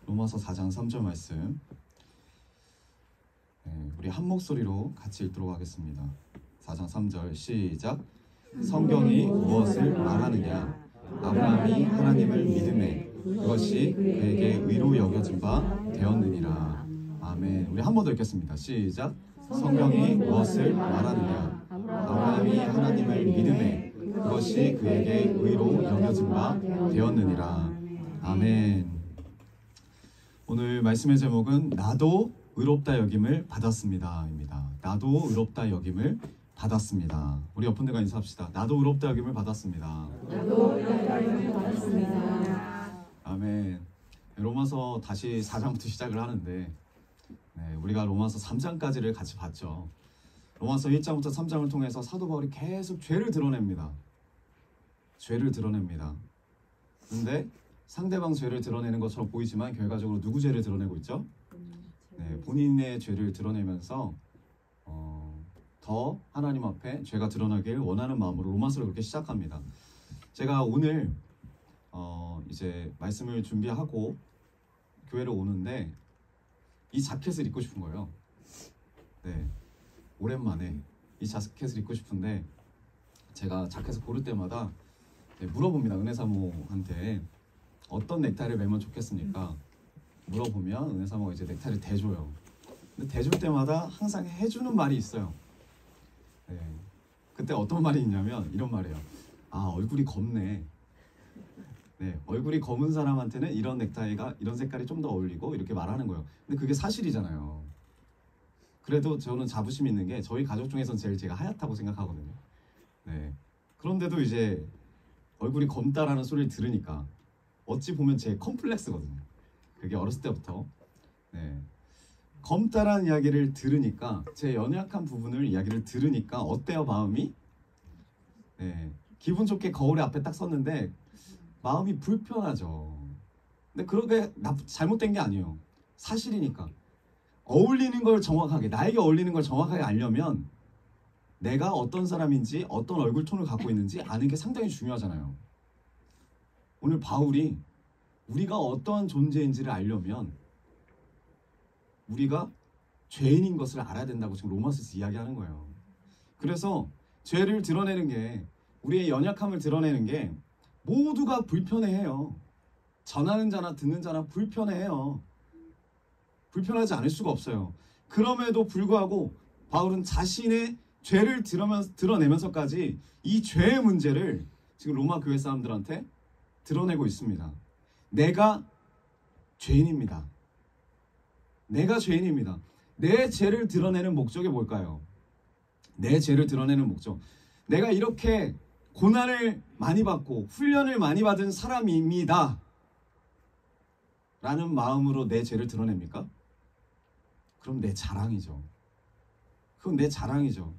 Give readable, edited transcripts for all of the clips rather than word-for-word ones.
로마서 4장 3절 말씀, 우리 한 목소리로 같이 읽도록 하겠습니다. 4장 3절 시작. 성경이 무엇을 말하느냐? 아브라함이 하나님을 믿음에 그것이 그에게 의로 여겨진 바 되었느니라. 아멘. 우리 한 번 더 읽겠습니다. 시작. 성경이 무엇을 말하느냐? 아브라함이 하나님을 믿음에 그것이 그에게 의로 여겨진 바 되었느니라. 아멘. 오늘 말씀의 제목은 나도 의롭다 여김을 받았습니다 입니다. 나도 의롭다 여김을 받았습니다. 우리 옆 분들과 인사합시다. 나도 의롭다 여김을 받았습니다. 나도 의롭다 여김을 받았습니다. 아멘. 로마서 다시 4장부터 시작을 하는데, 우리가 로마서 3장까지를 같이 봤죠. 로마서 1장부터 3장을 통해서 사도 바울이 계속 죄를 드러냅니다. 죄를 드러냅니다. 그런데 상대방 죄를 드러내는 것처럼 보이지만 결과적으로 누구 죄를 드러내고 있죠? 본인의 죄를 드러내면서 더 하나님 앞에 죄가 드러나길 원하는 마음으로 로마서를 그렇게 시작합니다. 제가 오늘 이제 말씀을 준비하고 교회를 오는데 이 자켓을 입고 싶은 거예요. 오랜만에 이 자켓을 입고 싶은데 제가 자켓을 고를 때마다 물어봅니다. 은혜사모한테 어떤 넥타이를 매면 좋겠습니까? 물어보면 은혜사모가 이제 넥타이를 대줘요. 근데 대줄 때마다 항상 해주는 말이 있어요. 그때 어떤 말이 있냐면 이런 말이에요. 아, 얼굴이 검네. 얼굴이 검은 사람한테는 이런 넥타이가, 이런 색깔이 좀 더 어울리고 이렇게 말하는 거예요. 근데 그게 사실이잖아요. 그래도 저는 자부심 있는 게 저희 가족 중에서는 제일 제가 하얗다고 생각하거든요. 그런데도 이제 얼굴이 검다라는 소리를 들으니까 어찌 보면 제 컴플렉스거든요. 그게 어렸을 때부터. 검다라는 이야기를 들으니까, 제 연약한 부분을 이야기를 들으니까 어때요, 마음이? 기분 좋게 거울에 앞에 딱 섰는데 마음이 불편하죠. 근데 그렇게 잘못된 게 아니에요. 사실이니까. 어울리는 걸 정확하게, 나에게 어울리는 걸 정확하게 알려면 내가 어떤 사람인지, 어떤 얼굴 톤을 갖고 있는지 아는 게 상당히 중요하잖아요. 오늘 바울이 우리가 어떠한 존재인지를 알려면 우리가 죄인인 것을 알아야 된다고 지금 로마서에서 이야기하는 거예요. 그래서 죄를 드러내는 게, 우리의 연약함을 드러내는 게 모두가 불편해해요. 전하는 자나 듣는 자나 불편해해요. 불편하지 않을 수가 없어요. 그럼에도 불구하고 바울은 자신의 죄를 드러내면서까지 이 죄의 문제를 지금 로마 교회 사람들한테 드러내고 있습니다. 내가 죄인입니다. 내가 죄인입니다. 내 죄를 드러내는 목적이 뭘까요? 내 죄를 드러내는 목적. 내가 이렇게 고난을 많이 받고 훈련을 많이 받은 사람입니다 라는 마음으로 내 죄를 드러냅니까? 그럼 내 자랑이죠. 그건 내 자랑이죠.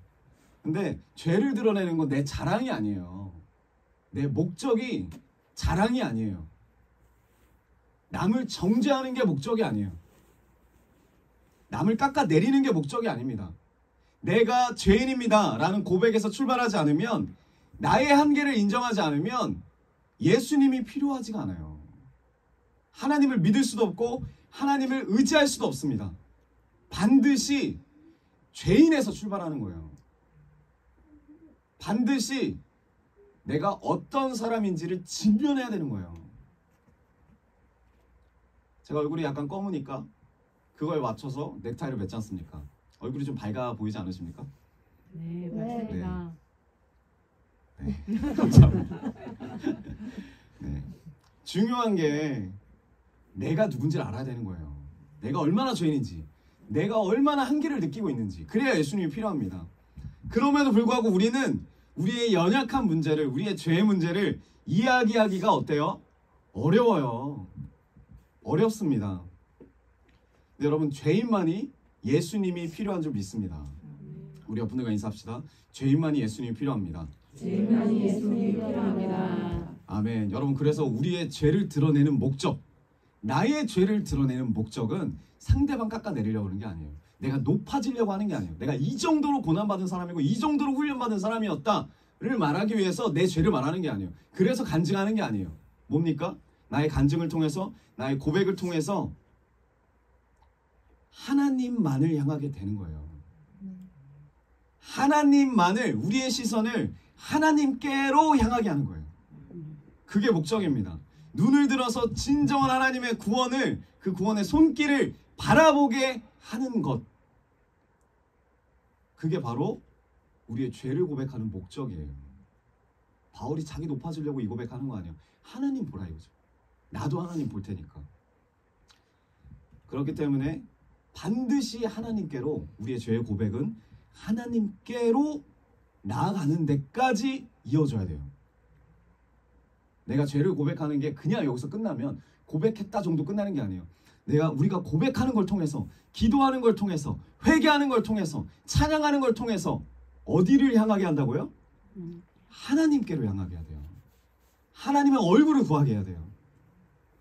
근데 죄를 드러내는 건 내 자랑이 아니에요. 내 목적이 자랑이 아니에요. 남을 정죄하는 게 목적이 아니에요. 남을 깎아내리는 게 목적이 아닙니다. 내가 죄인입니다 라는 고백에서 출발하지 않으면, 나의 한계를 인정하지 않으면 예수님이 필요하지가 않아요. 하나님을 믿을 수도 없고 하나님을 의지할 수도 없습니다. 반드시 죄인에서 출발하는 거예요. 반드시 내가 어떤 사람인지를 직면해야 되는 거예요. 제가 얼굴이 약간 검으니까 그거에 맞춰서 넥타이를 맸지 않습니까? 얼굴이 좀 밝아 보이지 않으십니까? 네, 맞습니다. 감사합니다. 중요한 게 내가 누군지를 알아야 되는 거예요. 내가 얼마나 죄인인지, 내가 얼마나 한계를 느끼고 있는지, 그래야 예수님이 필요합니다. 그럼에도 불구하고 우리는 우리의 연약한 문제를, 우리의 죄의 문제를 이야기하기가 어때요? 어려워요. 어렵습니다. 근데 여러분, 죄인만이 예수님이 필요한 줄 믿습니다. 우리 옆 분들과 인사합시다. 죄인만이 예수님이 필요합니다. 죄인만이 예수님이 필요합니다. 아멘. 여러분, 그래서 우리의 죄를 드러내는 목적, 나의 죄를 드러내는 목적은 상대방 깎아내리려고 하는 게 아니에요. 내가 높아지려고 하는 게 아니에요. 내가 이 정도로 고난받은 사람이고 이 정도로 훈련받은 사람이었다를 말하기 위해서 내 죄를 말하는 게 아니에요. 그래서 간증하는 게 아니에요. 뭡니까? 나의 간증을 통해서, 나의 고백을 통해서 하나님만을 향하게 되는 거예요. 하나님만을, 우리의 시선을 하나님께로 향하게 하는 거예요. 그게 목적입니다. 눈을 들어서 진정한 하나님의 구원을, 그 구원의 손길을 바라보게 하는 것. 그게 바로 우리의 죄를 고백하는 목적이에요. 바울이 자기 높아지려고 이 고백하는 거 아니에요. 하나님 보라 이거죠. 나도 하나님 볼 테니까. 그렇기 때문에 반드시 하나님께로, 우리의 죄의 고백은 하나님께로 나아가는 데까지 이어져야 돼요. 내가 죄를 고백하는 게 그냥 여기서 끝나면 고백했다 정도 끝나는 게 아니에요. 우리가 고백하는 걸 통해서, 기도하는 걸 통해서, 회개하는 걸 통해서, 찬양하는 걸 통해서 어디를 향하게 한다고요? 하나님께로 향하게 해야 돼요. 하나님의 얼굴을 구하게 해야 돼요.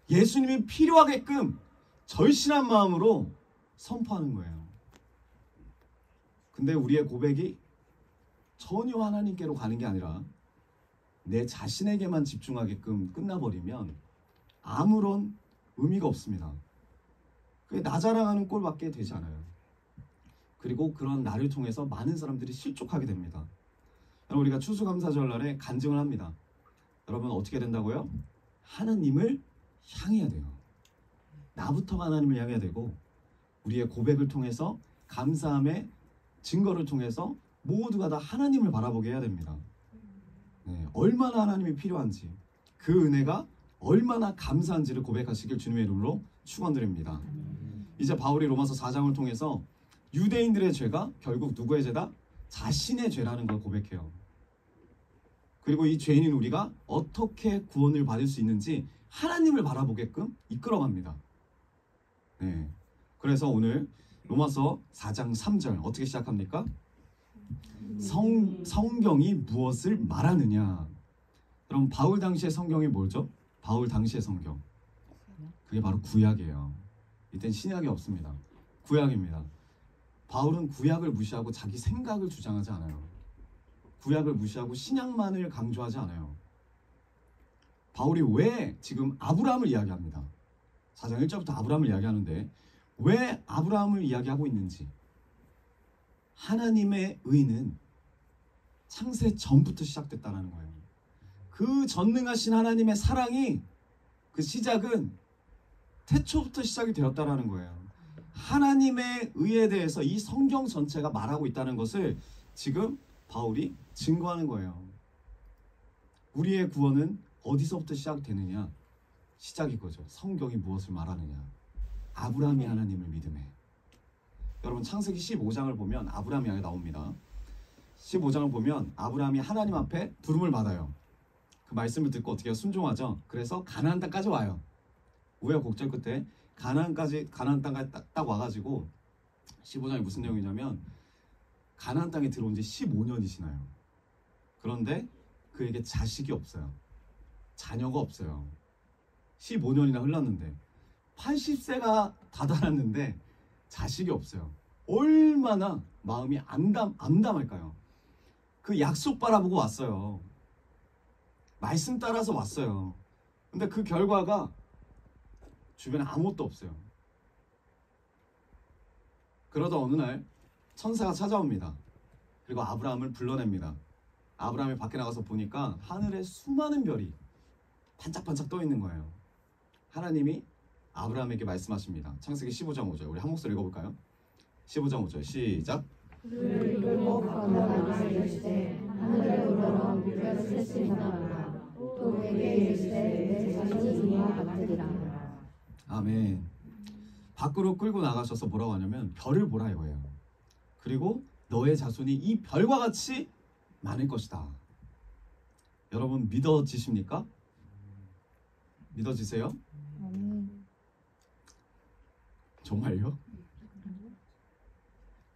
예수님이 필요하게끔 절실한 마음으로 선포하는 거예요. 근데 우리의 고백이 전혀 하나님께로 가는 게 아니라 내 자신에게만 집중하게끔 끝나버리면 아무런 의미가 없습니다. 그게 나 자랑하는 꼴밖에 되지 않아요. 그리고 그런 나를 통해서 많은 사람들이 실족하게 됩니다. 여러분, 우리가 추수감사절날에 간증을 합니다. 여러분 어떻게 된다고요? 하나님을 향해야 돼요. 나부터 하나님을 향해야 되고, 우리의 고백을 통해서, 감사함의 증거를 통해서 모두가 다 하나님을 바라보게 해야 됩니다. 네, 얼마나 하나님이 필요한지, 그 은혜가 얼마나 감사한지를 고백하시길 주님의 이름으로 축원드립니다. 이제 바울이 로마서 4장을 통해서 유대인들의 죄가 결국 누구의 죄다? 자신의 죄라는 걸 고백해요. 그리고 이 죄인인 우리가 어떻게 구원을 받을 수 있는지 하나님을 바라보게끔 이끌어갑니다. 네. 그래서 오늘 로마서 4장 3절 어떻게 시작합니까? 성경이 무엇을 말하느냐. 그럼 바울 당시의 성경이 뭐죠? 바울 당시의 성경, 그게 바로 구약이에요. 이땐 신약이 없습니다. 구약입니다. 바울은 구약을 무시하고 자기 생각을 주장하지 않아요. 구약을 무시하고 신약만을 강조하지 않아요. 바울이 왜 지금 아브라함을 이야기합니다. 4장 1절부터 아브라함을 이야기하는데 왜 아브라함을 이야기하고 있는지, 하나님의 의는 창세 전부터 시작됐다는 거예요. 그 전능하신 하나님의 사랑이, 그 시작은 태초부터 시작이 되었다는 거예요. 하나님의 의에 대해서 이 성경 전체가 말하고 있다는 것을 지금 바울이 증거하는 거예요. 우리의 구원은 어디서부터 시작되느냐? 시작이 거죠. 성경이 무엇을 말하느냐? 아브라함이 하나님을 믿음에. 여러분, 창세기 15장을 보면 아브라함이 여기 나옵니다. 15장을 보면 아브라함이 하나님 앞에 부름을 받아요. 그 말씀을 듣고 어떻게 해요? 순종하죠. 그래서 가나안 땅까지 와요. 우여곡절 끝에 가나안 땅까지 딱 와가지고 15장이 무슨 내용이냐면 가나안 땅에 들어온 지 15년이 지나요. 그런데 그에게 자식이 없어요. 자녀가 없어요. 15년이나 흘렀는데 80세가 다다랐는데 자식이 없어요. 얼마나 마음이 암담할까요? 그 약속 바라보고 왔어요. 말씀 따라서 왔어요. 근데 그 결과가 주변에 아무것도 없어요. 그러다 어느 날 천사가 찾아옵니다. 그리고 아브라함을 불러냅니다. 아브라함이 밖에 나가서 보니까 하늘에 수많은 별이 반짝반짝 떠 있는 거예요. 하나님이 아브라함에게 말씀하십니다. 창세기 15장 5절. 우리 한 목소리 읽어볼까요? 15장 5절 시작. 그를 끌고 가다가 이르시되 하늘에 올라와 물결을 셀 수 있나보다. 또 그에게 이르시되 내 자손이 이와 같으리라. 아멘. 밖으로 끌고 나가셔서 뭐라고 하냐면 별을 보라 이거예요. 그리고 너의 자손이 이 별과 같이 많을 것이다. 여러분 믿어지십니까? 믿어지세요? 정말요?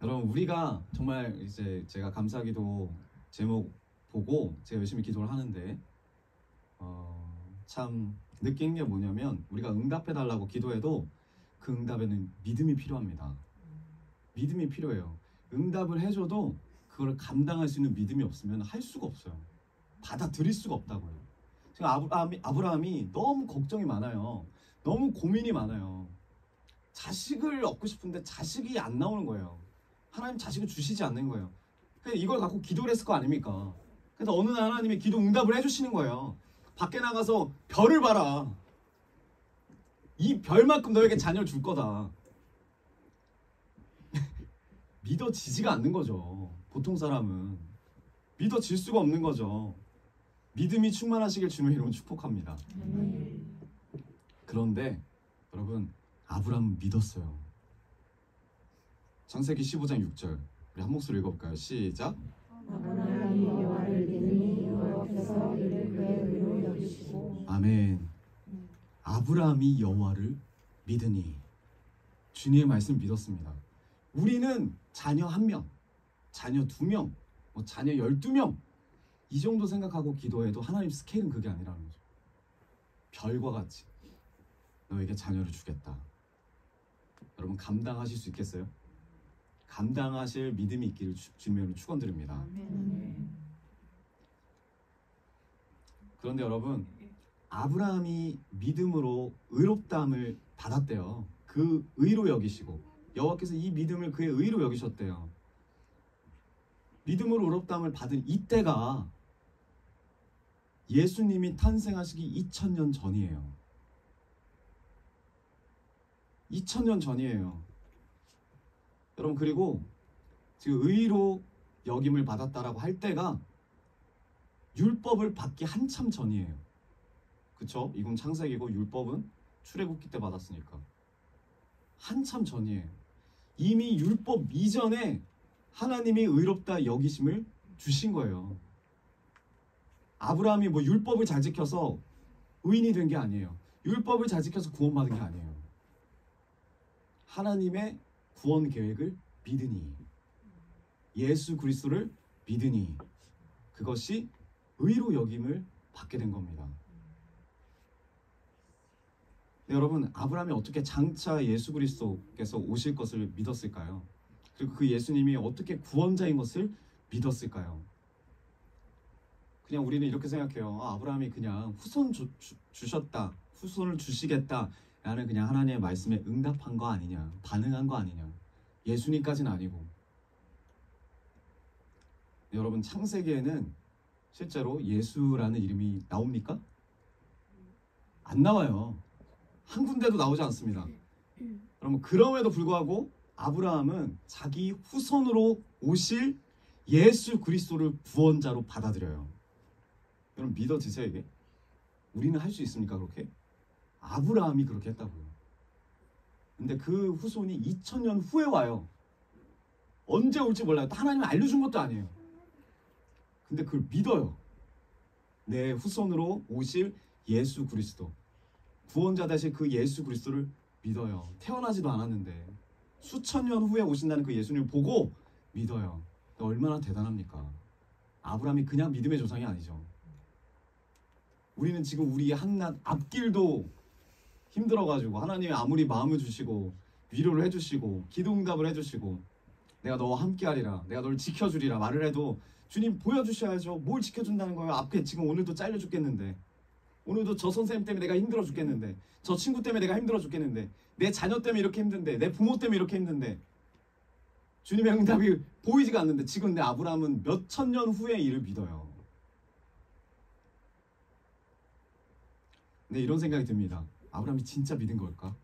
여러분, 우리가 정말 이제 제가 감사기도 제목 보고 제가 열심히 기도를 하는데 참 느낀 게 뭐냐면 우리가 응답해달라고 기도해도 그 응답에는 믿음이 필요합니다. 믿음이 필요해요. 응답을 해줘도 그걸 감당할 수 있는 믿음이 없으면 할 수가 없어요. 받아들일 수가 없다고요. 아브라함이 너무 걱정이 많아요. 너무 고민이 많아요. 자식을 얻고 싶은데 자식이 안 나오는 거예요. 하나님 자식을 주시지 않는 거예요. 그래서 이걸 갖고 기도를 했을 거 아닙니까? 그래서 어느 날 하나님이 기도 응답을 해주시는 거예요. 밖에 나가서 별을 봐라. 이 별만큼 너에게 자녀를 줄 거다. 믿어지지가 않는 거죠. 보통 사람은 믿어질 수가 없는 거죠. 믿음이 충만하시길 주님의 이름으로 축복합니다. 그런데 여러분, 아브라함은 믿었어요. 창세기 15장 6절 우리 한 목소리 읽어볼까요? 시작. 아브라함이 여호와를 믿으니 여호와께서 이를 그의 의로 여기시고. 아멘. 아브라함이 여호와를 믿으니 주님의 말씀 믿었습니다. 우리는 자녀 1명, 자녀 2명, 자녀 12명 이 정도 생각하고 기도해도 하나님 스케일은 그게 아니라는 거죠. 별과 같이 너에게 자녀를 주겠다. 여러분 감당하실 수 있겠어요? 감당하실 믿음이 있기를 주님으로 축원드립니다. 그런데 여러분, 아브라함이 믿음으로 의롭다함을 받았대요. 그 의로 여기시고 여호와께서 이 믿음을 그의 의로 여기셨대요. 믿음으로 의롭다함을 받은 이때가 예수님이 탄생하시기 2000년 전이에요. 2000년 전이에요. 여러분, 그리고 지금 의로 여김을 받았다라고 할 때가 율법을 받기 한참 전이에요. 그쵸? 이건 창세기고 율법은 출애굽기 때 받았으니까 한참 전이에요. 이미 율법 이전에 하나님이 의롭다 여기심을 주신 거예요. 아브라함이 뭐 율법을 잘 지켜서 의인이 된 게 아니에요. 율법을 잘 지켜서 구원받은 게 아니에요. 하나님의 구원 계획을 믿으니, 예수 그리스도를 믿으니 그것이 의로 여김을 받게 된 겁니다. 네, 여러분, 아브라함이 어떻게 장차 예수 그리스도께서 오실 것을 믿었을까요? 그리고 그 예수님이 어떻게 구원자인 것을 믿었을까요? 그냥 우리는 이렇게 생각해요. 아브라함이 그냥 후손 주셨다, 후손을 주시겠다 라는 그냥 하나님의 말씀에 응답한 거 아니냐, 반응한 거 아니냐. 예수님까지는 아니고. 네, 여러분, 창세기에는 실제로 예수라는 이름이 나옵니까? 안 나와요. 한 군데도 나오지 않습니다. 여러분, 그럼에도 불구하고 아브라함은 자기 후손으로 오실 예수 그리스도를 구원자로 받아들여요. 여러분, 믿어지세요 이게? 우리는 할 수 있습니까 그렇게? 아브라함이 그렇게 했다고요. 근데 그 후손이 2000년 후에 와요. 언제 올지 몰라요. 하나님이 알려준 것도 아니에요. 근데 그걸 믿어요. 내 후손으로 오실 예수 그리스도, 구원자 되실 그 예수 그리스도를 믿어요. 태어나지도 않았는데 수천 년 후에 오신다는 그 예수님을 보고 믿어요. 얼마나 대단합니까? 아브라함이 그냥 믿음의 조상이 아니죠. 우리는 지금 우리 한낱 앞길도 힘들어가지고 하나님이 아무리 마음을 주시고 위로를 해주시고 기도응답을 해주시고 내가 너와 함께하리라, 내가 너를 지켜주리라 말을 해도 주님 보여주셔야죠. 뭘 지켜준다는 거예요? 앞에 지금 오늘도 잘려 죽겠는데, 오늘도 저 선생님 때문에 내가 힘들어 죽겠는데, 저 친구 때문에 내가 힘들어 죽겠는데, 내 자녀 때문에 이렇게 힘든데, 내 부모 때문에 이렇게 힘든데 주님의 응답이 보이지가 않는데 지금 내 아브라함은 몇 천 년 후의 일을 믿어요. 근데 이런 생각이 듭니다. 아브라함이 진짜 믿은 걸까?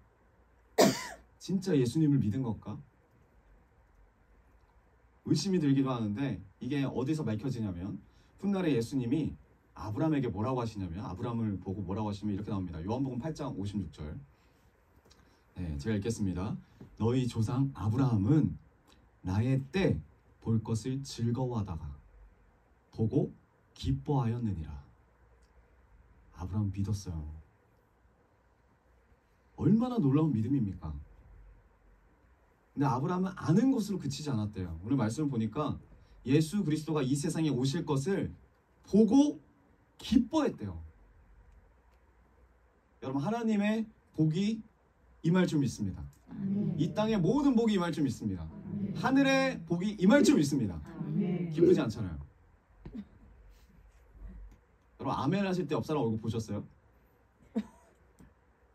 진짜 예수님을 믿은 걸까? 의심이 들기도 하는데 이게 어디서 밝혀지냐면 훗날에 예수님이 아브라함에게 뭐라고 하시냐면, 아브라함을 보고 뭐라고 하시면 이렇게 나옵니다. 요한복음 8장 56절. 네, 제가 읽겠습니다. 너희 조상 아브라함은 나의 때 볼 것을 즐거워하다가 보고 기뻐하였느니라. 아브라함 믿었어요. 얼마나 놀라운 믿음입니까? 근데 아브라함은 아는 것으로 그치지 않았대요. 오늘 말씀을 보니까 예수 그리스도가 이 세상에 오실 것을 보고 기뻐했대요. 여러분, 하나님의 복이 임할 줄 믿습니다. 이 땅의 모든 복이 임할 줄 믿습니다. 하늘의 복이 임할 줄 믿습니다. 기쁘지 않잖아요. 여러분 아멘 하실 때 옆 사람 얼굴 보셨어요?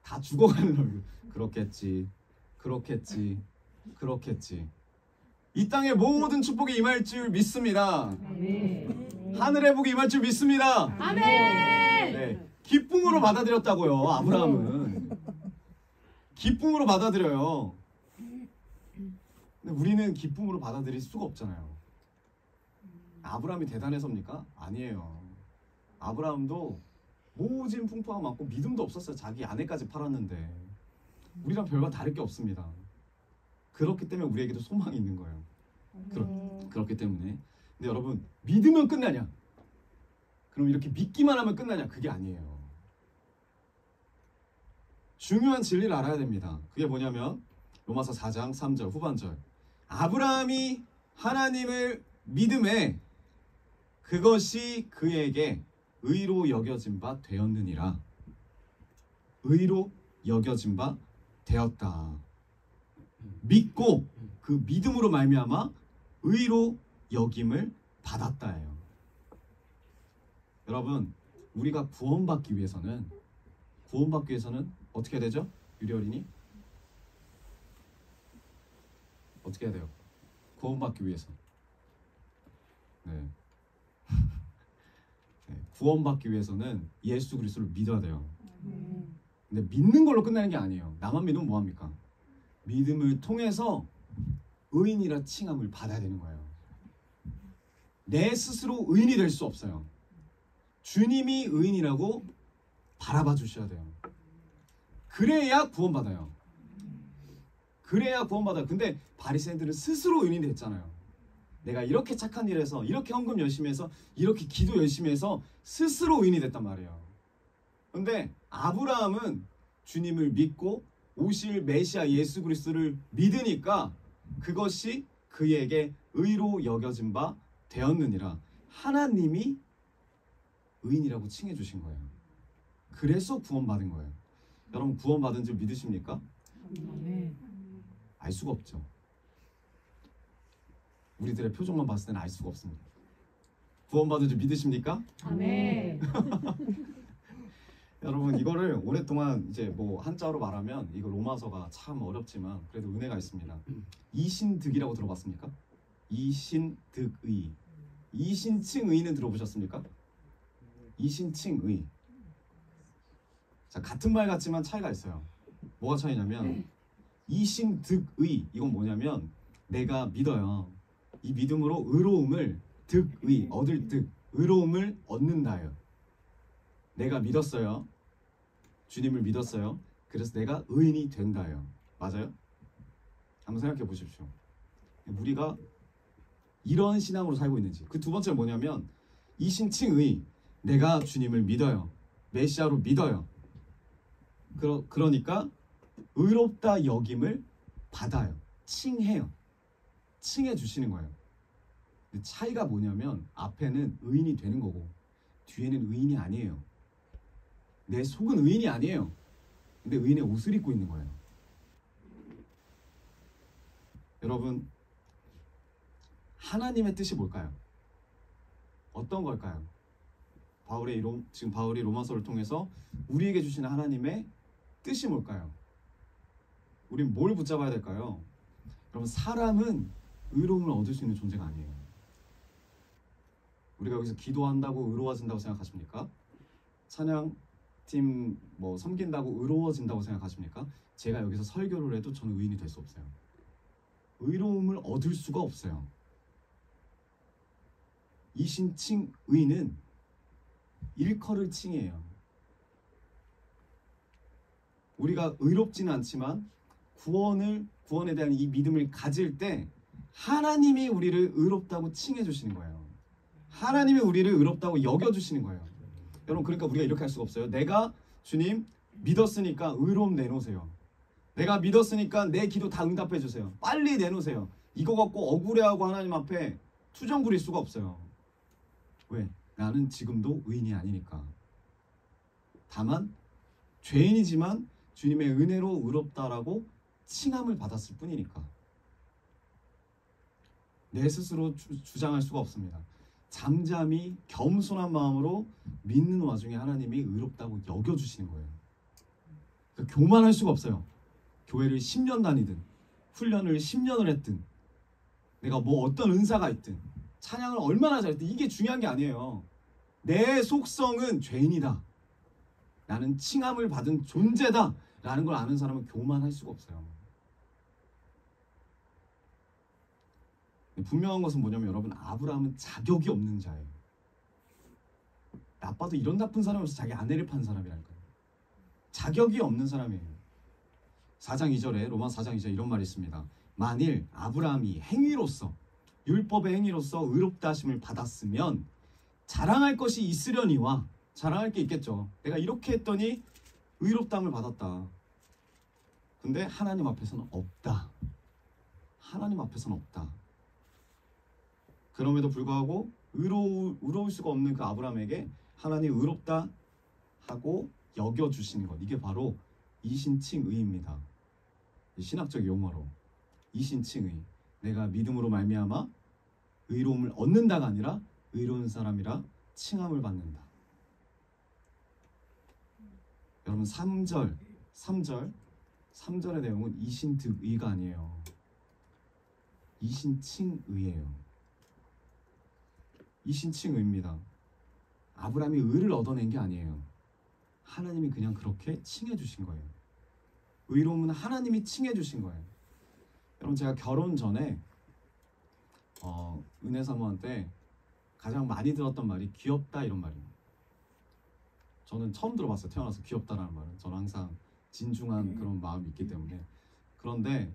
다 죽어가는 얼굴. 그렇겠지. 그렇겠지. 그렇겠지. 이 땅의 모든 축복이 임할 줄 믿습니다. 하늘의 복이 임할 줄 믿습니다. 아멘. 네, 기쁨으로 받아들였다고요. 아브라함은 기쁨으로 받아들여요. 근데 우리는 기쁨으로 받아들일 수가 없잖아요. 아브라함이 대단해서입니까? 아니에요. 아브라함도 모진 풍파가 많고 믿음도 없었어요. 자기 아내까지 팔았는데 우리랑 별반 다를 게 없습니다. 그렇기 때문에 우리에게도 소망이 있는 거예요. 그렇기 때문에. 근데 여러분, 믿으면 끝나냐? 그럼 이렇게 믿기만 하면 끝나냐? 그게 아니에요. 중요한 진리를 알아야 됩니다. 그게 뭐냐면 로마서 4장 3절 후반절. 아브라함이 하나님을 믿음에 그것이 그에게 의로 여겨진 바 되었느니라. 의로 여겨진 바 되었다. 믿고 그 믿음으로 말미암아 의로 여김을 받았다예요. 여러분, 우리가 구원받기 위해서는 어떻게 해야 되죠? 유리 어린이? 어떻게 해야 돼요? 구원받기 위해서. 네. 네. 구원받기 위해서는 예수 그리스도를 믿어야 돼요. 근데 믿는 걸로 끝나는 게 아니에요. 나만 믿으면 뭐합니까? 믿음을 통해서 의인이라 칭함을 받아야 되는 거예요. 내 스스로 의인이 될 수 없어요. 주님이 의인이라고 바라봐 주셔야 돼요. 그래야 구원받아요. 그래야 구원받아요. 근데 바리새인들은 스스로 의인이 됐잖아요. 내가 이렇게 착한 일 해서, 이렇게 헌금 열심히 해서, 이렇게 기도 열심히 해서 스스로 의인이 됐단 말이에요. 근데 아브라함은 주님을 믿고 오실 메시아 예수 그리스도를 믿으니까 그것이 그에게 의로 여겨진 바 되었느니라. 하나님이 의인이라고 칭해 주신 거예요. 그래서 구원받은 거예요. 여러분, 구원받은 줄 믿으십니까? 알 수가 없죠. 우리들의 표정만 봤을 때는 알 수가 없습니다. 구원받은 줄 믿으십니까? 아멘. 여러분, 이거를 오랫동안 이제 뭐 한자로 말하면 이거 로마서가 참 어렵지만 그래도 은혜가 있습니다. 이신득이라고 들어봤습니까? 이신득의. 이신칭의는 들어보셨습니까? 이신칭의. 자, 같은 말 같지만 차이가 있어요. 뭐가 차이냐면 이신득의, 이건 뭐냐면 내가 믿어요. 이 믿음으로 의로움을, 득의, 얻을 득, 의로움을 얻는다예요. 내가 믿었어요. 주님을 믿었어요. 그래서 내가 의인이 된다예요. 맞아요? 한번 생각해 보십시오. 우리가 이런 신앙으로 살고 있는지. 그 두 번째는 뭐냐면 이신칭의, 내가 주님을 믿어요. 메시아로 믿어요. 그러니까 의롭다 여김을 받아요. 칭해요. 칭해 주시는 거예요. 근데 차이가 뭐냐면 앞에는 의인이 되는 거고 뒤에는 의인이 아니에요. 내 속은 의인이 아니에요. 근데 의인의 옷을 입고 있는 거예요. 여러분, 하나님의 뜻이 뭘까요? 어떤 걸까요? 지금 바울이 로마서를 통해서 우리에게 주시는 하나님의 뜻이 뭘까요? 우린 뭘 붙잡아야 될까요? 여러분, 사람은 의로움을 얻을 수 있는 존재가 아니에요. 우리가 여기서 기도한다고 의로워진다고 생각하십니까? 찬양팀 뭐 섬긴다고 의로워진다고 생각하십니까? 제가 여기서 설교를 해도 저는 의인이 될 수 없어요. 의로움을 얻을 수가 없어요. 이신칭의는 일컬을 칭해요. 우리가 의롭지는 않지만 구원에 대한 이 믿음을 가질 때 하나님이 우리를 의롭다고 칭해 주시는 거예요. 하나님이 우리를 의롭다고 여겨 주시는 거예요. 여러분, 그러니까 우리가 이렇게 할 수가 없어요. 내가 주님 믿었으니까 의로움 내놓으세요. 내가 믿었으니까 내 기도 다 응답해 주세요. 빨리 내놓으세요. 이거 갖고 억울해하고 하나님 앞에 투정 부릴 수가 없어요. 왜? 나는 지금도 의인이 아니니까. 다만 죄인이지만 주님의 은혜로 의롭다라고 칭함을 받았을 뿐이니까. 내 스스로 주장할 수가 없습니다. 잠잠히 겸손한 마음으로 믿는 와중에 하나님이 의롭다고 여겨주시는 거예요. 그러니까 교만할 수가 없어요. 교회를 10년 다니든 훈련을 10년을 했든 내가 뭐 어떤 은사가 있든 찬양을 얼마나 잘했든 이게 중요한 게 아니에요. 내 속성은 죄인이다. 나는 칭함을 받은 존재다. 라는 걸 아는 사람은 교만할 수가 없어요. 분명한 것은 뭐냐면 여러분, 아브라함은 자격이 없는 자예요. 나빠도 이런 나쁜 사람이 없어. 자기 아내를 판 사람이라니까요. 자격이 없는 사람이에요. 4장 2절에 로마 4장 2절 이런 말이 있습니다. 만일 아브라함이 행위로서 율법의 행위로서 의롭다 하심을 받았으면 자랑할 것이 있으려니와 자랑할 게 있겠죠. 내가 이렇게 했더니 의롭다함을 받았다. 근데 하나님 앞에서는 없다. 하나님 앞에서는 없다. 그럼에도 불구하고 의로울 수가 없는 그 아브라함에게 하나님 의롭다 하고 여겨주시는 것, 이게 바로 이신칭의입니다. 신학적 용어로 이신칭의, 내가 믿음으로 말미암아 의로움을 얻는다가 아니라 의로운 사람이라 칭함을 받는다. 여러분 3절의 내용은 이신득의가 아니에요. 이신칭의예요. 이신칭의입니다. 아브라함이 의를 얻어낸 게 아니에요. 하나님이 그냥 그렇게 칭해 주신 거예요. 의로움은 하나님이 칭해 주신 거예요. 여러분, 제가 결혼 전에 은혜 사모한테 가장 많이 들었던 말이 귀엽다 이런 말이에요. 저는 처음 들어봤어요. 태어나서 귀엽다라는 말은. 저는 항상 진중한 그런 마음이 있기 때문에. 그런데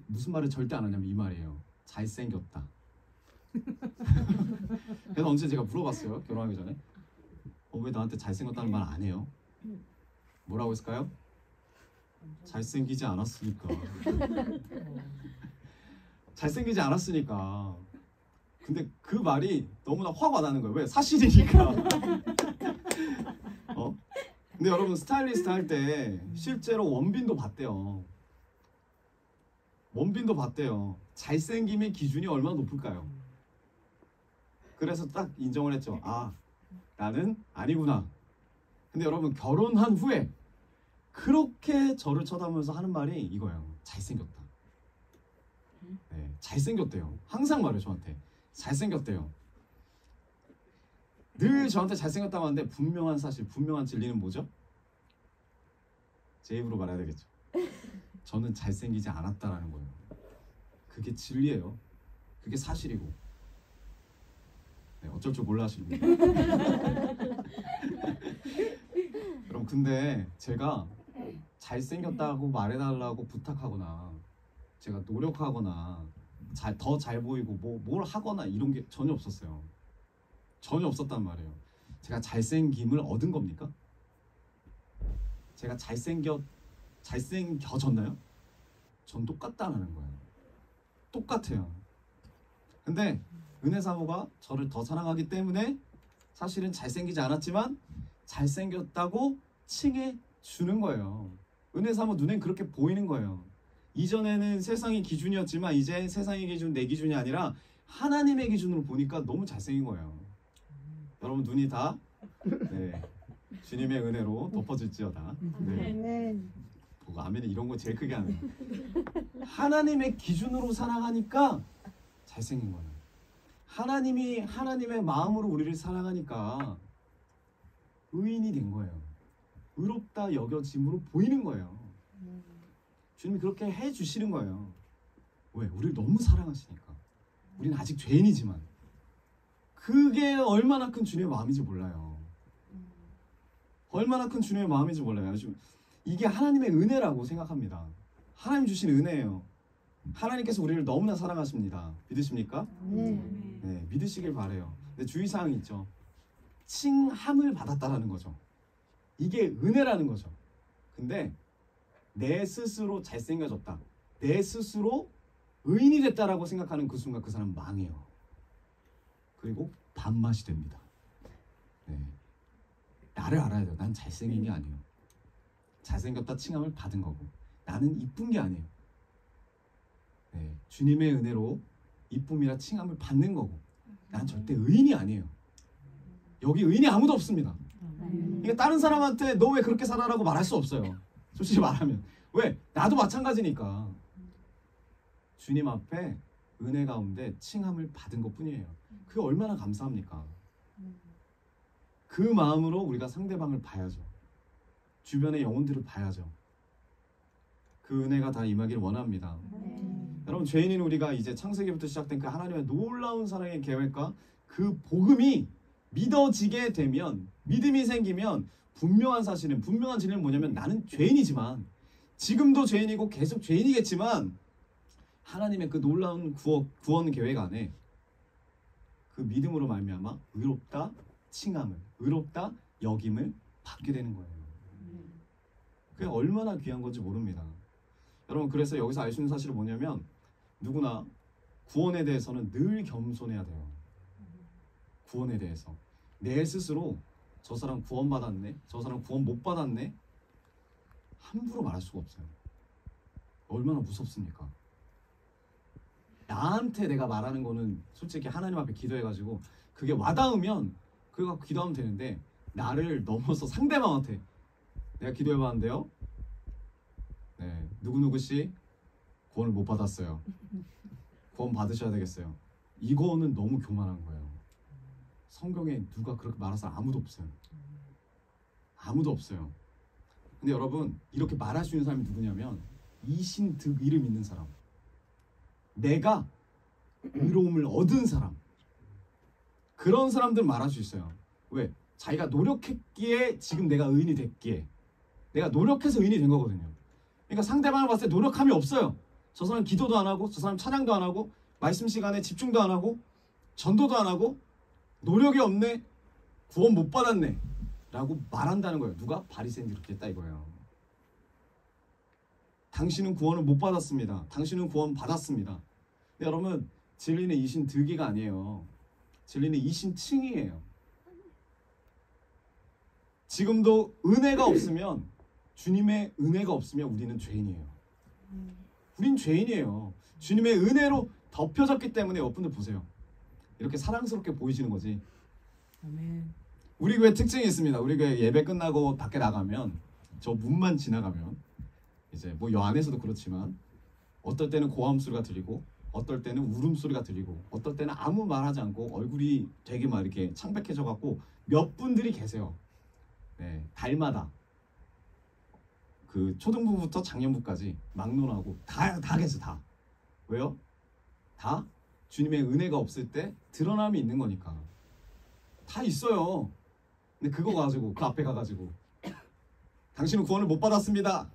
무슨 말을 절대 안 하냐면 이 말이에요. 잘생겼다. 그래서 언제 제가 물어봤어요. 결혼하기 전에. 왜 나한테 잘생겼다는 말 안 해요? 뭐라고 했을까요? 잘생기지 않았으니까. 잘생기지 않았으니까. 근데 그 말이 너무나 화가 와닿는 거예요. 왜? 사실이니까. 근데 여러분, 스타일리스트 할 때 실제로 원빈도 봤대요. 원빈도 봤대요. 잘생김의 기준이 얼마나 높을까요? 그래서 딱 인정을 했죠. 아, 나는 아니구나. 근데 여러분, 결혼한 후에 그렇게 저를 쳐다보면서 하는 말이 이거예요. 잘생겼다. 네, 잘생겼대요. 항상 말해요, 저한테. 잘생겼대요. 늘 저한테 잘생겼다고 하는데 분명한 사실, 분명한 진리는 뭐죠? 제 입으로 말해야 되겠죠. 저는 잘생기지 않았다라는 거예요. 그게 진리예요. 그게 사실이고. 네, 어쩔 줄 몰라 하시는 분들. 여러분, 근데 제가 잘생겼다고 말해달라고 부탁하거나 제가 노력하거나 더 잘 보이고 뭘 하거나 이런 게 전혀 없었어요. 전혀 없었단 말이에요. 제가 잘생김을 얻은 겁니까? 제가 잘생겨졌나요? 전 똑같다는 거예요. 똑같아요. 근데 은혜 사모가 저를 더 사랑하기 때문에 사실은 잘생기지 않았지만 잘생겼다고 칭해 주는 거예요. 은혜 사모 눈엔 그렇게 보이는 거예요. 이전에는 세상의 기준이었지만 이제 세상의 기준, 내 기준이 아니라 하나님의 기준으로 보니까 너무 잘생긴 거예요. 여러분, 눈이 다 네, 주님의 은혜로 덮어질지어다. 네. 보고 아멘은 이런 거 제일 크게 하네. 하나님의 기준으로 사랑하니까 잘생긴 거예요. 하나님이 하나님의 마음으로 우리를 사랑하니까 의인이 된 거예요. 의롭다 여겨짐으로 보이는 거예요. 주님이 그렇게 해주시는 거예요. 왜? 우리를 너무 사랑하시니까. 우리는 아직 죄인이지만 그게 얼마나 큰 주님의 마음인지 몰라요. 얼마나 큰 주님의 마음인지 몰라요. 이게 하나님의 은혜라고 생각합니다. 하나님 주신 은혜예요. 하나님께서 우리를 너무나 사랑하십니다. 믿으십니까? 네, 믿으시길 바래요. 근데 주의사항이 있죠. 칭함을 받았다라는 거죠. 이게 은혜라는 거죠. 근데 내 스스로 잘생겨졌다, 내 스스로 의인이 됐다라고 생각하는 그 순간 그 사람은 망해요. 그리고 밥맛이 됩니다. 네. 나를 알아야 돼요. 난 잘생긴 게 아니에요. 잘생겼다 칭함을 받은 거고 나는 이쁜 게 아니에요. 네. 주님의 은혜로 이쁨이라 칭함을 받는 거고 난 절대 의인이 아니에요. 여기 의인이 아무도 없습니다. 그러니까 다른 사람한테 너 왜 그렇게 살아라고 말할 수 없어요. 솔직히 말하면. 왜? 나도 마찬가지니까. 주님 앞에 은혜 가운데 칭함을 받은 것뿐이에요. 그게 얼마나 감사합니까? 그 마음으로 우리가 상대방을 봐야죠. 주변의 영혼들을 봐야죠. 그 은혜가 다 임하기를 원합니다. 여러분, 죄인인 우리가 이제 창세기부터 시작된 그 하나님의 놀라운 사랑의 계획과 그 복음이 믿어지게 되면, 믿음이 생기면 분명한 사실은, 분명한 진리는 뭐냐면 나는 죄인이지만, 지금도 죄인이고 계속 죄인이겠지만 하나님의 그 놀라운 구원 계획 안에 그 믿음으로 말미암아 의롭다 칭함을, 의롭다 여김을 받게 되는 거예요. 그게 얼마나 귀한 건지 모릅니다. 여러분, 그래서 여기서 알 수 있는 사실은 뭐냐면 누구나 구원에 대해서는 늘 겸손해야 돼요. 구원에 대해서 내 스스로 저 사람 구원받았네, 저 사람 구원 못 받았네 함부로 말할 수가 없어요. 얼마나 무섭습니까? 나한테 내가 말하는 거는 솔직히 하나님 앞에 기도해가지고 그게 와닿으면 그거 기도하면 되는데, 나를 넘어서 상대방한테 내가 기도해봤는데요, 네, 누구누구씨 구원을 못 받았어요, 구원 받으셔야 되겠어요, 이거는 너무 교만한 거예요. 성경에 누가 그렇게 말할 사람 아무도 없어요. 아무도 없어요. 근데 여러분, 이렇게 말할 수 있는 사람이 누구냐면 이신득의를 믿는 사람, 내가 의로움을 얻은 사람, 그런 사람들은 말할 수 있어요. 왜? 자기가 노력했기에 지금 내가 의인이 됐기에, 내가 노력해서 의인이 된 거거든요. 그러니까 상대방을 봤을 때 노력함이 없어요. 저 사람 기도도 안 하고, 저 사람 찬양도 안 하고, 말씀 시간에 집중도 안 하고, 전도도 안 하고, 노력이 없네, 구원 못 받았네 라고 말한다는 거예요. 누가? 바리새인들이 그렇게 했다 이거예요. 당신은 구원을 못 받았습니다. 당신은 구원 받았습니다. 근데 여러분, 진리는 이신득의가 아니에요. 진리는 이신칭의예요. 지금도 은혜가 없으면, 주님의 은혜가 없으면 우리는 죄인이에요. 우린 죄인이에요. 주님의 은혜로 덮여졌기 때문에 여러분들 보세요. 이렇게 사랑스럽게 보이시는 거지. 아멘. 우리 교회 특징이 있습니다. 우리 교회 예배 끝나고 밖에 나가면, 저 문만 지나가면 이제 뭐 여 안에서도 그렇지만 어떨 때는 고함 소리가 들리고, 어떨 때는 울음소리가 들리고, 어떨 때는 아무 말하지 않고 얼굴이 되게 막 이렇게 창백해져 갖고 몇 분들이 계세요. 네, 달마다 그 초등부부터 작년부까지 막론하고 다 계세요. 다. 왜요? 다 주님의 은혜가 없을 때 드러남이 있는 거니까. 다 있어요. 근데 그거 가지고, 그 앞에 가가지고 당신은 구원을 못 받았습니다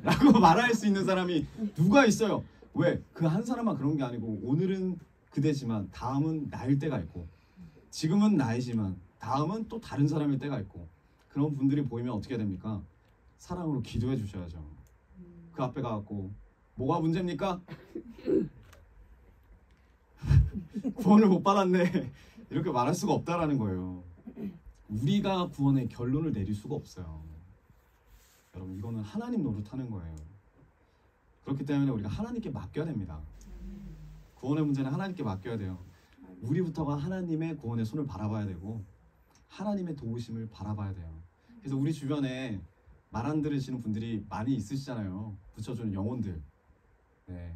라고 말할 수 있는 사람이 누가 있어요? 왜? 그 한 사람만 그런 게 아니고, 오늘은 그대지만 다음은 나일 때가 있고, 지금은 나이지만 다음은 또 다른 사람일 때가 있고, 그런 분들이 보이면 어떻게 됩니까? 사랑으로 기도해 주셔야죠. 그 앞에 가갖고 뭐가 문제입니까? 구원을 못 받았네 이렇게 말할 수가 없다라는 거예요. 우리가 구원의 결론을 내릴 수가 없어요. 여러분, 이거는 하나님 노릇하는 거예요. 그렇기 때문에 우리가 하나님께 맡겨야 됩니다. 구원의 문제는 하나님께 맡겨야 돼요. 우리부터가 하나님의 구원의 손을 바라봐야 되고, 하나님의 도우심을 바라봐야 돼요. 그래서 우리 주변에 말 안 들으시는 분들이 많이 있으시잖아요. 붙여주는 영혼들. 네.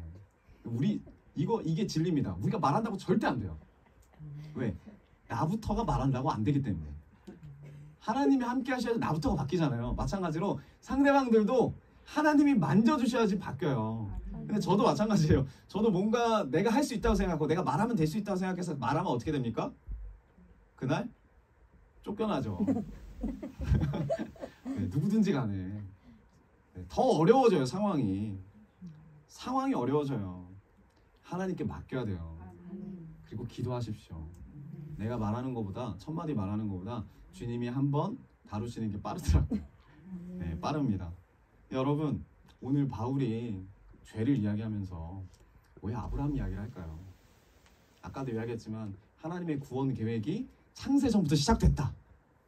이게 진리입니다. 우리가 말한다고 절대 안 돼요. 왜? 나부터가 말한다고 안 되기 때문에. 하나님이 함께 하셔야지 나부터가 바뀌잖아요. 마찬가지로 상대방들도 하나님이 만져주셔야지 바뀌어요. 근데 저도 마찬가지예요. 저도 뭔가 내가 할 수 있다고 생각하고 내가 말하면 될 수 있다고 생각해서 말하면 어떻게 됩니까? 그날 쫓겨나죠. 네, 누구든지 간에. 네, 더 어려워져요. 상황이 어려워져요. 하나님께 맡겨야 돼요. 그리고 기도하십시오. 내가 말하는 것보다, 첫 마디 말하는 것보다 주님이 한번 다루시는 게 빠르더라고요. 네, 빠릅니다. 여러분, 오늘 바울이 죄를 이야기하면서 왜 아브라함 이야기를 할까요? 아까도 이야기했지만 하나님의 구원 계획이 창세 전부터 시작됐다.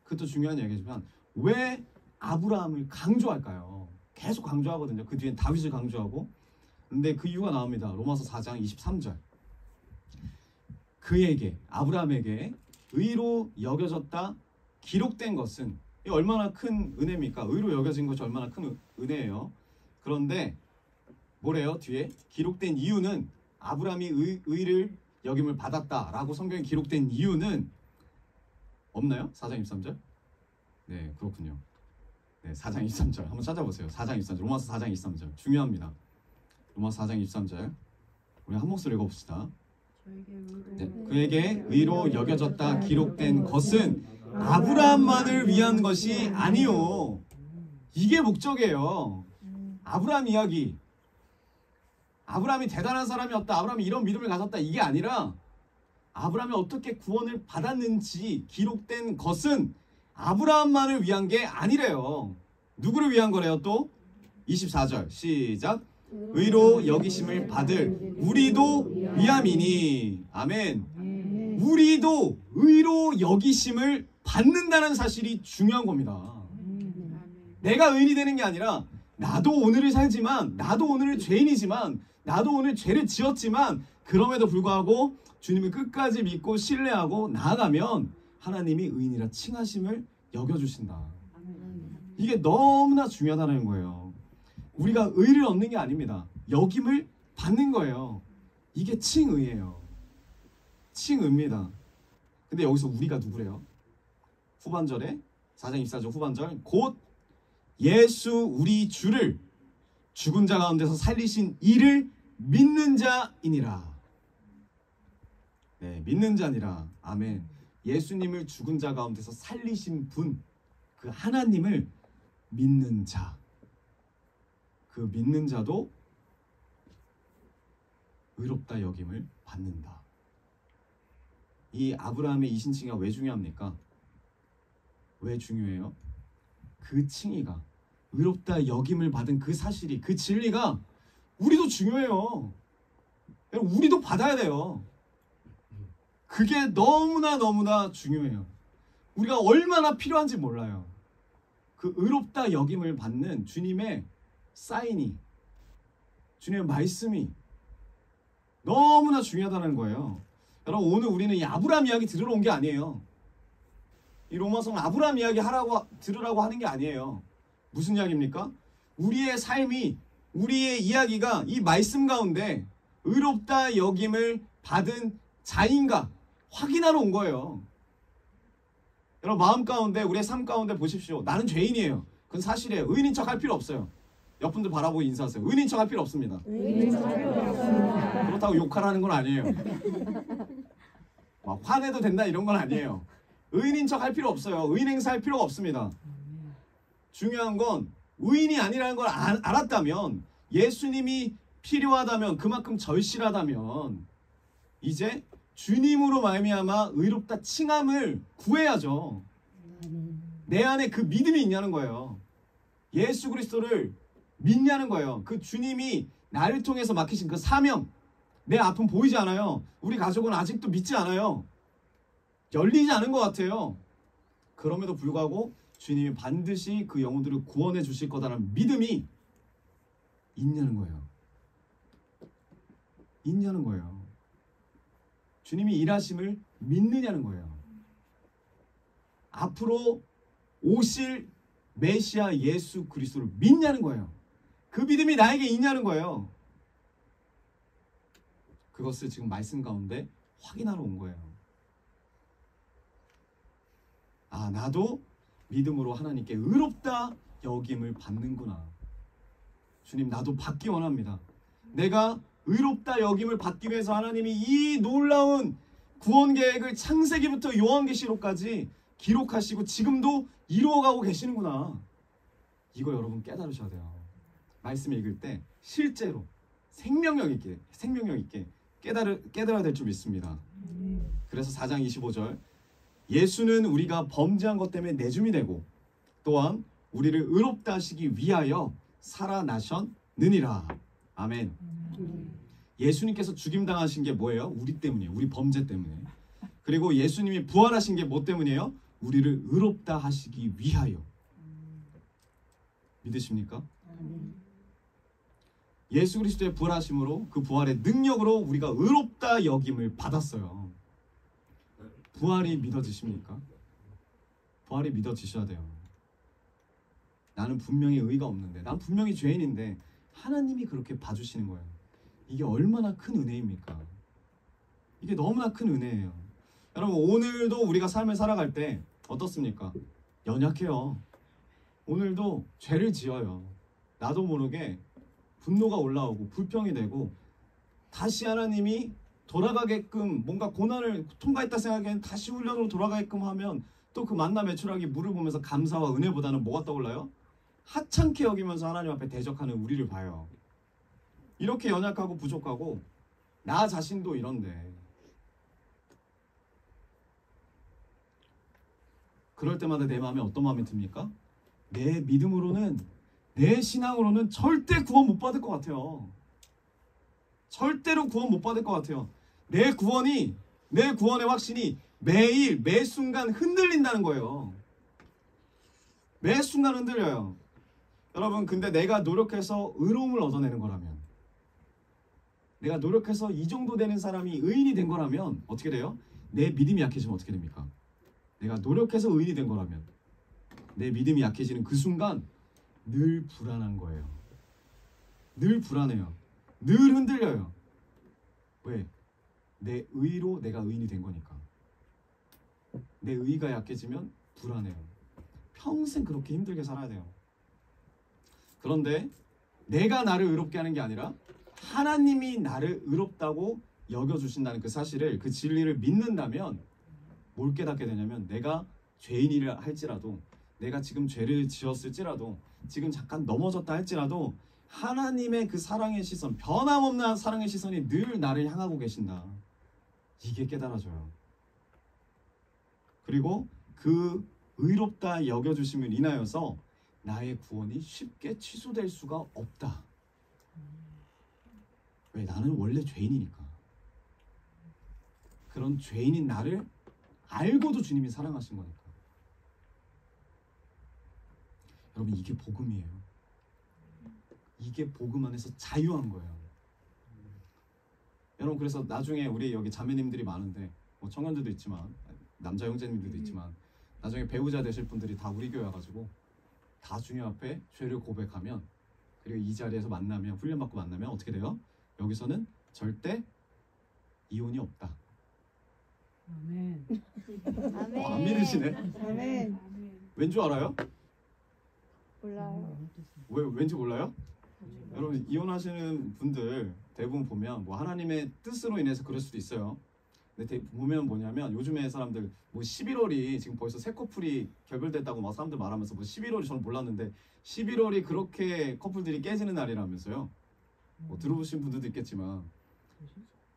그것도 중요한 이야기지만 왜 아브라함을 강조할까요? 계속 강조하거든요. 그 뒤엔 다윗을 강조하고. 근데 그 이유가 나옵니다. 로마서 4장 23절. 그에게 아브라함에게 의로 여겨졌다 기록된 것은 이 얼마나 큰 은혜입니까? 의로 여겨진 것이 얼마나 큰 은혜예요. 그런데 뭐래요? 뒤에 기록된 이유는 아브라함이 의를 여김을 받았다라고 성경에 기록된 이유는 없나요? 4장 23절? 네, 그렇군요. 네, 4장 23절 한번 찾아보세요. 4장 23절 로마서 4장 23절 중요합니다. 로마서 4장 23절 우리 한 목소리 읽어봅시다. 네, 그에게 의로 여겨졌다 기록된 것은 아브라함만을 위한 것이 아니요. 이게 목적이에요. 아브라함 이야기. 아브라함이 대단한 사람이었다. 아브라함이 이런 믿음을 가졌다. 이게 아니라 아브라함이 어떻게 구원을 받았는지 기록된 것은 아브라함만을 위한 게 아니래요. 누구를 위한 거래요 또? 24절 시작. 의로 여기심을 받을 우리도 위함이니. 아멘. 우리도 의로 여기심을 받는다는 사실이 중요한 겁니다. 내가 의인이 되는 게 아니라 나도 오늘을 살지만 나도 오늘 죄인이지만 나도 오늘 죄를 지었지만 그럼에도 불구하고 주님을 끝까지 믿고 신뢰하고 나아가면 하나님이 의인이라 칭하심을 여겨주신다. 이게 너무나 중요하다는 거예요. 우리가 의를 얻는 게 아닙니다. 여김을 받는 거예요. 이게 칭의예요. 칭의입니다. 근데 여기서 우리가 누구래요? 후반절에 4장 24절 후반절 곧 예수 우리 주를 죽은 자 가운데서 살리신 이를 믿는 자이니라. 네, 믿는 자니라. 아멘. 예수님을 죽은 자 가운데서 살리신 분, 그 하나님을 믿는 자. 그 믿는 자도 의롭다 여김을 받는다. 이 아브라함의 이 신칭이가 왜 중요합니까? 왜 중요해요? 그 칭의가 의롭다 여김을 받은 그 사실이 그 진리가 우리도 중요해요. 우리도 받아야 돼요. 그게 너무나 중요해요. 우리가 얼마나 필요한지 몰라요. 그 의롭다 여김을 받는 주님의 사인이 주님의 말씀이 너무나 중요하다는 거예요. 여러분 오늘 우리는 이 아브라함 이야기 들으러 온 게 아니에요. 이 로마서는 아브라함 이야기 들으라고 하는 게 아니에요. 무슨 이야기입니까? 우리의 삶이 우리의 이야기가 이 말씀 가운데 의롭다 여김을 받은 자인가 확인하러 온 거예요. 여러분 마음 가운데 우리의 삶 가운데 보십시오. 나는 죄인이에요. 그건 사실이에요. 의인인 척 할 필요 없어요. 옆분들 바라보고 인사하세요. 의인인 척 할 필요 없습니다. 그렇다고 욕하라는 건 아니에요. 막 화내도 된다 이런 건 아니에요. 의인인 척 할 필요 없어요. 의인 행사할 필요가 없습니다. 중요한 건 의인이 아니라는 걸 알았다면 예수님이 필요하다면 그만큼 절실하다면 이제 주님으로 말미암아 의롭다 칭함을 구해야죠. 내 안에 그 믿음이 있냐는 거예요. 예수 그리스도를 믿냐는 거예요. 그 주님이 나를 통해서 맡기신 그 사명 내 아픔 보이지 않아요. 우리 가족은 아직도 믿지 않아요. 열리지 않은 것 같아요. 그럼에도 불구하고 주님이 반드시 그 영혼들을 구원해 주실 거다라는 믿음이 있냐는 거예요. 있냐는 거예요. 주님이 일하심을 믿느냐는 거예요. 앞으로 오실 메시아 예수 그리스도를 믿냐는 거예요. 그 믿음이 나에게 있냐는 거예요. 그것을 지금 말씀 가운데 확인하러 온 거예요. 아, 나도 믿음으로 하나님께 의롭다 여김을 받는구나. 주님, 나도 받기 원합니다. 내가 의롭다 여김을 받기 위해서 하나님이 이 놀라운 구원 계획을 창세기부터 요한계시록까지 기록하시고 지금도 이루어가고 계시는구나. 이거 여러분 깨달으셔야 돼요. 말씀 읽을 때 실제로 생명력 있게 깨달아야 될 줄 믿습니다. 그래서 4장 25절 예수는 우리가 범죄한 것 때문에 내줌이 되고 또한 우리를 의롭다 하시기 위하여 살아나셨느니라. 아멘. 예수님께서 죽임당하신 게 뭐예요? 우리 때문이에요. 우리 범죄 때문에. 그리고 예수님이 부활하신 게 뭐 때문이에요? 우리를 의롭다 하시기 위하여. 믿으십니까? 예수 그리스도의 부활하심으로 그 부활의 능력으로 우리가 의롭다 여김을 받았어요. 부활이 믿어지십니까? 부활이 믿어지셔야 돼요. 나는 분명히 의가 없는데, 난 분명히 죄인인데 하나님이 그렇게 봐주시는 거예요. 이게 얼마나 큰 은혜입니까? 이게 너무나 큰 은혜예요. 여러분, 오늘도 우리가 삶을 살아갈 때 어떻습니까? 연약해요. 오늘도 죄를 지어요. 나도 모르게 분노가 올라오고 불평이 되고, 다시 하나님이 돌아가게끔, 뭔가 고난을 통과했다 생각하기엔 다시 훈련으로 돌아가게끔 하면 또 그 만나 매출하기 물을 보면서 감사와 은혜보다는 뭐가 떠올라요? 하찮게 여기면서 하나님 앞에 대적하는 우리를 봐요. 이렇게 연약하고 부족하고 나 자신도 이런데, 그럴 때마다 내 마음에 어떤 마음이 듭니까? 내 믿음으로는, 내 신앙으로는 절대 구원 못 받을 것 같아요. 절대로 구원 못 받을 것 같아요. 내 구원의 확신이 매일 매 순간 흔들린다는 거예요. 매 순간 흔들려요. 여러분, 근데 내가 노력해서 의로움을 얻어내는 거라면, 내가 노력해서 이 정도 되는 사람이 의인이 된 거라면 어떻게 돼요? 내 믿음이 약해지면 어떻게 됩니까? 내가 노력해서 의인이 된 거라면 내 믿음이 약해지는 그 순간 늘 불안한 거예요. 늘 불안해요. 늘 흔들려요. 왜? 내 의로 내가 의인이 된 거니까. 내 의가 약해지면 불안해요. 평생 그렇게 힘들게 살아야 돼요. 그런데 내가 나를 의롭게 하는 게 아니라 하나님이 나를 의롭다고 여겨주신다는 그 사실을, 그 진리를 믿는다면 뭘 깨닫게 되냐면, 내가 죄인이라 할지라도, 내가 지금 죄를 지었을지라도, 지금 잠깐 넘어졌다 할지라도 하나님의 그 사랑의 시선, 변함없는 사랑의 시선이 늘 나를 향하고 계신다. 이게 깨달아져요. 그리고 그 의롭다 여겨주심을 인하여서 나의 구원이 쉽게 취소될 수가 없다. 왜? 나는 원래 죄인이니까. 그런 죄인인 나를 알고도 주님이 사랑하신 거니까. 여러분, 이게 복음이에요. 이게 복음 안에서 자유한 거예요. 여러분, 그래서 나중에 우리 여기 자매님들이 많은데, 뭐 청년들도 있지만 남자 형제님들도 있지만, 나중에 배우자 되실 분들이 다 우리 교회 와가지고 다 주님 앞에 죄를 고백하면, 그리고 이 자리에서 만나면, 훈련받고 만나면 어떻게 돼요? 여기서는 절대 이혼이 없다. 아멘. 안 믿으시네? 아멘. 왠 줄 알아요? 몰라요. 왜 왠지 몰라요? 여러분, 이혼하시는 분들 대부분 보면 뭐 하나님의 뜻으로 인해서 그럴 수도 있어요. 근데 보면 뭐냐면, 요즘에 사람들 뭐 11월이 지금 벌써 새 커플이 결별됐다고 막 사람들 말하면서, 뭐 11월이 저는 몰랐는데 11월이 그렇게 커플들이 깨지는 날이라면서요. 뭐 들어보신 분들도 있겠지만,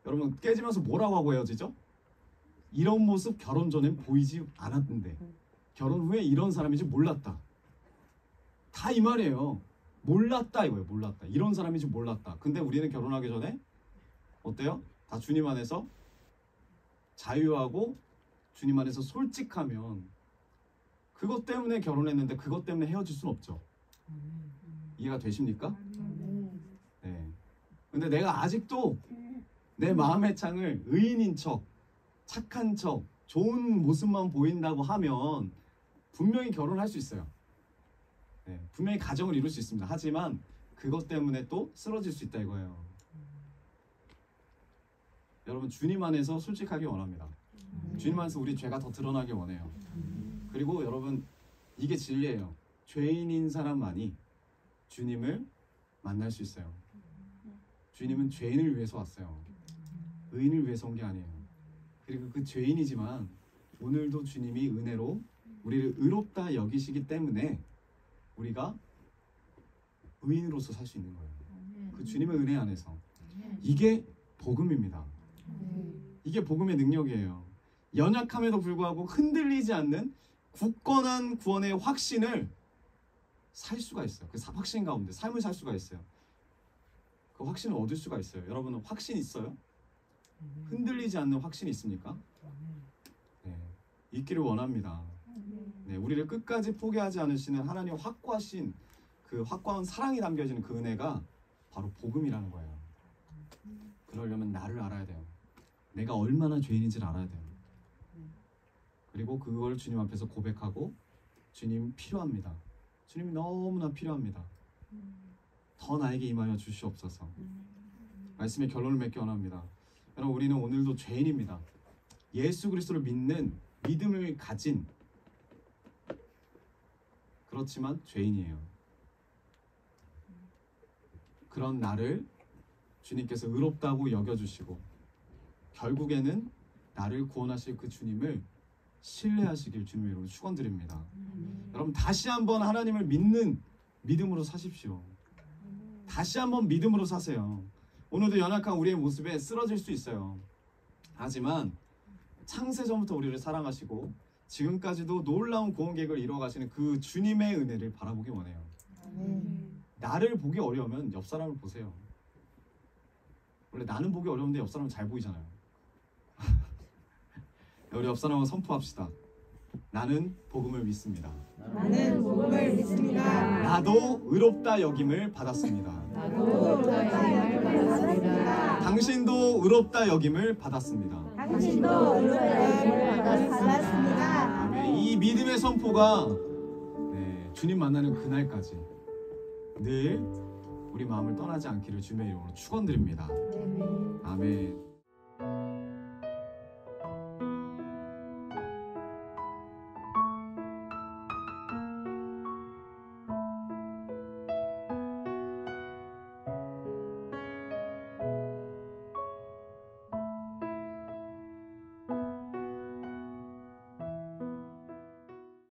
여러분, 깨지면서 뭐라고 하고 헤어지죠? 이런 모습 결혼 전엔 보이지 않았는데 결혼 후에 이런 사람인지 몰랐다. 다 이 말이에요. 몰랐다 이거예요. 몰랐다. 이런 사람인지 몰랐다. 근데 우리는 결혼하기 전에 어때요? 다 주님 안에서 자유하고 주님 안에서 솔직하면, 그것 때문에 결혼했는데 그것 때문에 헤어질 수는 없죠. 이해가 되십니까? 네. 근데 내가 아직도 내 마음의 창을 의인인 척, 착한 척, 좋은 모습만 보인다고 하면 분명히 결혼할 수 있어요. 네, 분명히 가정을 이룰 수 있습니다. 하지만 그것 때문에 또 쓰러질 수 있다 이거예요. 여러분, 주님 안에서 솔직하게 원합니다. 주님 안에서 우리 죄가 더 드러나게 원해요. 그리고 여러분, 이게 진리예요. 죄인인 사람만이 주님을 만날 수 있어요. 주님은 죄인을 위해서 왔어요. 의인을 위해서 온 게 아니에요. 그리고 그 죄인이지만 오늘도 주님이 은혜로 우리를 의롭다 여기시기 때문에 우리가 의인으로서 살 수 있는 거예요. 그 주님의 은혜 안에서. 이게 복음입니다. 이게 복음의 능력이에요. 연약함에도 불구하고 흔들리지 않는 굳건한 구원의 확신을 살 수가 있어요. 그 확신 가운데 삶을 살 수가 있어요. 그 확신을 얻을 수가 있어요. 여러분은 확신 있어요? 흔들리지 않는 확신이 있습니까? 네, 있기를 원합니다. 네, 우리를 끝까지 포기하지 않으시는 하나님의 확고하신 그 확고한 사랑이 담겨지는 그 은혜가 바로 복음이라는 거예요. 그러려면 나를 알아야 돼요. 내가 얼마나 죄인인지를 알아야 돼요. 그리고 그걸 주님 앞에서 고백하고 주님 필요합니다. 주님이 너무나 필요합니다. 더 나에게 임하여 주시옵소서. 말씀의 결론을 맺기 원합니다. 여러분, 우리는 오늘도 죄인입니다. 예수 그리스도를 믿는 믿음을 가진, 그렇지만 죄인이에요. 그런 나를 주님께서 의롭다고 여겨주시고 결국에는 나를 구원하실 그 주님을 신뢰하시길 주님의 이름으로 축원드립니다. 여러분, 다시 한번 하나님을 믿는 믿음으로 사십시오. 다시 한번 믿음으로 사세요. 오늘도 연약한 우리의 모습에 쓰러질 수 있어요. 하지만 창세전부터 우리를 사랑하시고 지금까지도 놀라운 구원 계획을 이루어가시는 그 주님의 은혜를 바라보기 원해요. 나를 보기 어려우면 옆 사람을 보세요. 원래 나는 보기 어려운데 옆 사람은 잘 보이잖아요. 우리 옆 사람을 선포합시다. 나는 복음을 믿습니다. 나는 복음을 믿습니다. 나도 의롭다 여김을 받았습니다. 나도 의롭다 여김을 받았습니다. 당신도 의롭다 여김을 받았습니다. 당신도 의롭다 여김을 받았습니다. 아멘. 이 믿음의 선포가 주님 만나는 그날까지 늘 우리 마음을 떠나지 않기를 주님의 이름으로 축원드립니다. 아멘.